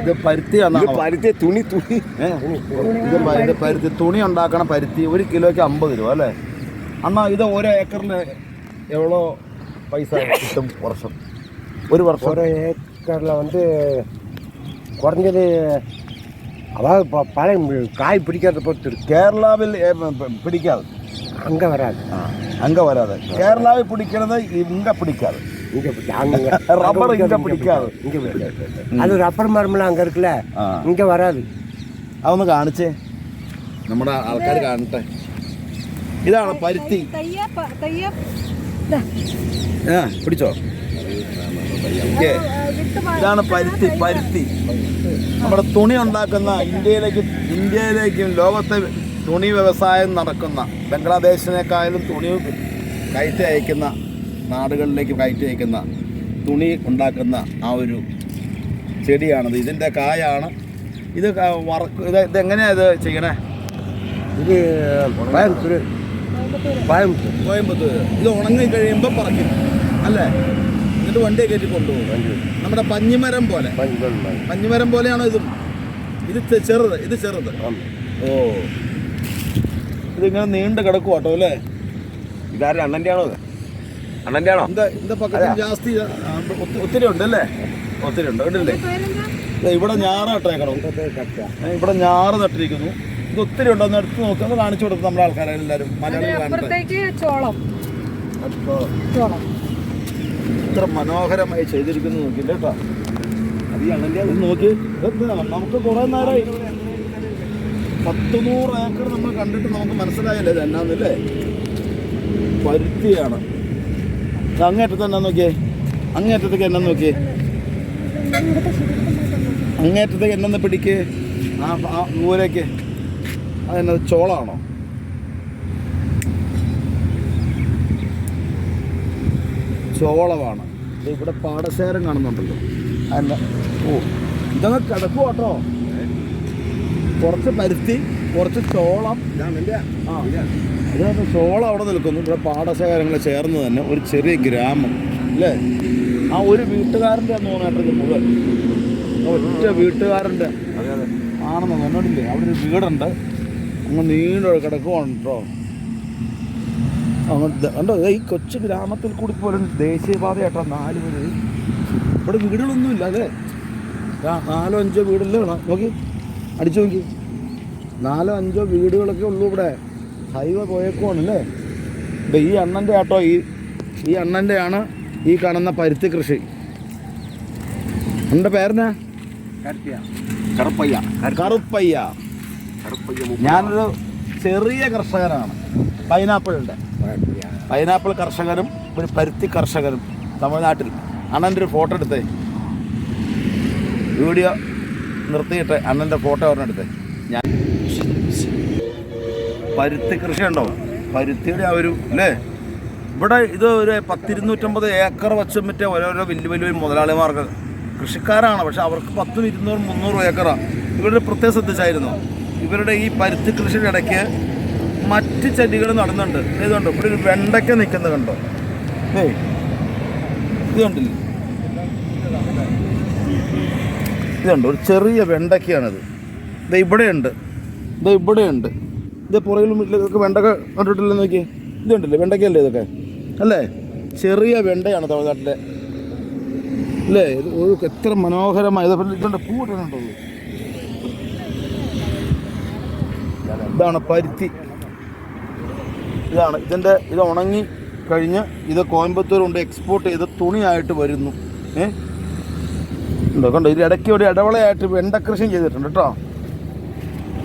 ഇത് പരുത്തിയാണ്. പരുത്തി തുണി ഇത് പരുത്തി തുണി ഉണ്ടാക്കണ പരുത്തി 1 കിലോയ്ക്ക് 50 രൂപ അല്ലേ അണ്ണാ? ഇത് ഓരോ ഏക്കറിന് എവ്വളോ പൈസ കിട്ടും വർഷം? ഒരു വർഷം ഓരോ ഏക്കറിൽ കുറഞ്ഞത് அதாவது பழம் காய் பிடிக்கிறத பொறுத்து இருக்கு. கேரளாவில் பிடிக்காது, அங்கே வராது. அங்கே வராது. கேரளாவில் பிடிக்கிறது இங்கே பிடிக்காது. റബ്ബർ ഇங்கே പിടിക്കാതെ. അത് റബ്ബർ മരമെല്ലാം അங்கே இருக்குல்ல, ഇங்கே വരാது. അതൊന്ന് കാണിച്ചേ, നമ്മുടെ ആൾക്കാർ കാണട്ടെ. ഇതാണ് പരുത്തി. പിടിച്ചോ. ഇതാണ് പരുത്തി. പരുത്തി നമ്മുടെ തുണി ഉണ്ടാക്കുന്ന ഇന്ത്യയിലേക്കും ലോകത്തെ തുണി വ്യവസായം നടക്കുന്ന ബംഗ്ലാദേശിനേക്കാളും തുണി കയറ്റി അയക്കുന്ന നാടുകളിലേക്ക് കയറ്റി അയക്കുന്ന തുണി ഉണ്ടാക്കുന്ന ആ ഒരു ചെടിയാണിത്. ഇതിൻ്റെ കായാണ് ഇത്. ഇതെങ്ങനെയാണ് ഇത് ചെയ്യണേ? ഇത് കോയമ്പത്തൂർ. ഇത് ഉണങ്ങി കഴിയുമ്പോൾ പറക്കും അല്ലേ? എന്നിട്ട് വണ്ടിയെ കയറ്റി കൊണ്ടുപോകും. നമ്മുടെ പഞ്ഞിമരം പോലെ. പഞ്ഞിമരം പോലെയാണോ ഇതും? ഇത് ചെറുത്. ഇത് ചെറുത്. ഓ, ഇതിങ്ങനെ നീണ്ട് കിടക്കും കേട്ടോ അല്ലേ? ഇതാരും അണ്ണൻ്റെ ആണോ? അണ്ണൻ്റെ ആണോ? എന്താ പക്കത്തിൽ ജാസ്തി ഒത്തിരി ഉണ്ട് അല്ലേ? ഒത്തിരി ഉണ്ട് കണ്ടില്ലേ? ഇവിടെ ഞാറ് നട്ടേക്കണം. ഇവിടെ ഞാറ് നട്ടിരിക്കുന്നു. ഇത് ഒത്തിരി ഉണ്ടോന്ന് എടുത്ത് നോക്കുന്നത് കാണിച്ചു കൊടുക്കും നമ്മുടെ ആൾക്കാരെല്ലാവരും. മലയാളികൾ ഇത്ര മനോഹരമായി ചെയ്തിരിക്കുന്നു നോക്കില്ല കേട്ടോ. അത് ഈ അണ്ണൻ്റെ നോക്കി. നമുക്ക് കുറേ നേരമായി 100 ഏക്കർ നമ്മൾ കണ്ടിട്ട് നമുക്ക് മനസ്സിലായില്ലേ ഇത് എന്നാന്നല്ലേ? പരുത്തിയാണ്. അങ്ങേറ്റത്ത് എന്നാ നോക്കിയേ, അങ്ങേറ്റത്തേക്ക് എന്നാ നോക്കിയേ, അങ്ങേറ്റത്തേക്ക് എന്നെ പിടിക്ക്. ആ ദൂരേക്ക് അതെന്നത് ചോളാണോ? ചോളമാണ്. ഇവിടെ പാടശേഖരം കാണുന്നുണ്ടല്ലോ. അല്ല, ഓ ഇതൊക്കെ കിടക്കും കേട്ടോ. കുറച്ച് പരുത്തി, കുറച്ച് ചോളം. ഇതിനകത്ത് ചോളം അവിടെ നിൽക്കുന്നു. ഇവിടെ പാടശേഖരങ്ങൾ ചേർന്ന് തന്നെ ഒരു ചെറിയ ഗ്രാമം അല്ലേ? ആ ഒരു വീട്ടുകാരൻ്റെ തോന്നായിട്ടത് മുഴുവൻ ഒറ്റ വീട്ടുകാരൻ്റെ ആണെന്ന് തോന്നിട്ടില്ലേ? അവിടെ ഒരു വീടുണ്ട്. അങ്ങ് നീണ്ട കിടക്കുവാണ് കേട്ടോ. അങ്ങോട്ട് കണ്ടോ, ഈ കൊച്ചു ഗ്രാമത്തിൽ കൂടി പോലും ദേശീയപാതയായിട്ടോ 4 പേര്. ഇവിടെ വീടുകളൊന്നുമില്ല അല്ലേ? 4-5 വീടല്ലേ വേണം. നോക്കി അടിച്ചു നോക്കി, 4-5 വീടുകളൊക്കെ ഉള്ളൂ ഇവിടെ. ഹൈവേ പോയേക്കുവാണല്ലേ? ഇപ്പം ഈ അണ്ണൻ്റെ ആട്ടോ, ഈ അണ്ണൻ്റെയാണ് ഈ കാണുന്ന പരുത്തി കൃഷി. എൻ്റെ പേരെന്നാ? കറുപ്പയ്യ. ഞാനൊരു ചെറിയ കർഷകനാണ്. പൈനാപ്പിൾ കർഷകരും ഒരു പരുത്തി കർഷകരും തമിഴ്നാട്ടിൽ. അണ്ണൻ്റെ ഒരു ഫോട്ടോ എടുത്തേ, വീഡിയോ നിർത്തിയിട്ട് അണ്ണൻ്റെ ഫോട്ടോ ഒരെണ്ണെടുത്തേ. ഞാൻ പരുത്തി കൃഷി ഉണ്ടോ? പരുത്തിയുടെ ആ ഒരു അല്ലേ? ഇവിടെ ഇത് ഒരു 100-250 ഏക്കർ വച്ച് മറ്റേ ഓരോരോ വലിയ മുതലാളിമാർക്ക് കൃഷിക്കാരാണ്. പക്ഷെ അവർക്ക് 100-200-300 ഏക്കറാണ്. ഇവരുടെ പ്രത്യേകം ശ്രദ്ധിച്ചായിരുന്നു. ഇവരുടെ ഈ പരുത്തി കൃഷിയുടെ ഇടയ്ക്ക് മറ്റ് ചെടികൾ നടന്നുണ്ട്. ഇതുണ്ട്, ഇവിടെ ഒരു വെണ്ടയ്ക്ക നിൽക്കുന്നത് കണ്ടോ? ഇത് കണ്ടില്ലേ? ഇതുണ്ട്, ഒരു ചെറിയ വെണ്ടയ്ക്കയാണിത്. ഇത് ഇവിടെയുണ്ട്. ഇത് പുറകിലും ഇതൊക്കെ വെണ്ടക്ക കണ്ടിട്ടില്ലെന്ന് നോക്കിയേ. ഇതുണ്ടല്ലേ വെണ്ടയ്ക്കല്ലേ ഇതൊക്കെ അല്ലേ? ചെറിയ വെണ്ടയാണ് തമിഴ്നാട്ടിലെ അല്ലേ? ഇത് എത്ര മനോഹരമായ ഇതുണ്ട്. പൂട്ടുണ്ടോ? ഇതാണ് പരുത്തി. ഇതാണ് ഇത് ഉണങ്ങി കഴിഞ്ഞ് ഇത് കോയമ്പത്തൂർ കൊണ്ട് എക്സ്പോർട്ട് ചെയ്ത് തുണിയായിട്ട് വരുന്നു. ഉണ്ടോ കണ്ടോ? ഇതിൽ ഇടയ്ക്ക് ഒരു ഇടവളയായിട്ട് വെണ്ടക്കൃഷിയും ചെയ്തിട്ടുണ്ട് കേട്ടോ.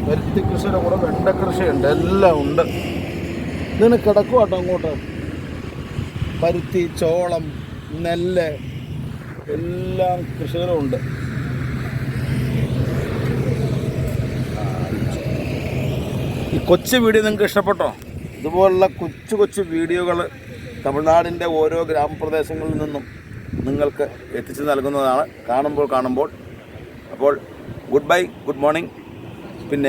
പരുത്തി കൃഷിയുടെ കൂടെ വെണ്ടക്കൃഷിയുണ്ട്, എല്ലാം ഉണ്ട്. ഇതിന് കിടക്കും കേട്ടോ അങ്ങോട്ട്. പരുത്തി, ചോളം, നെല്ല് എല്ലാം കൃഷികളും ഉണ്ട്. ഈ കൊച്ചു വീഡിയോ നിങ്ങൾക്ക് ഇഷ്ടപ്പെട്ടോ? ഇതുപോലുള്ള കൊച്ചു വീഡിയോകൾ തമിഴ്നാടിൻ്റെ ഓരോ ഗ്രാമപ്രദേശങ്ങളിൽ നിന്നും നിങ്ങൾക്ക് എത്തിച്ചു നൽകുന്നതാണ്. കാണുമ്പോൾ അപ്പോൾ ഗുഡ് ബൈ, ഗുഡ് മോർണിംഗ്. പിന്നെ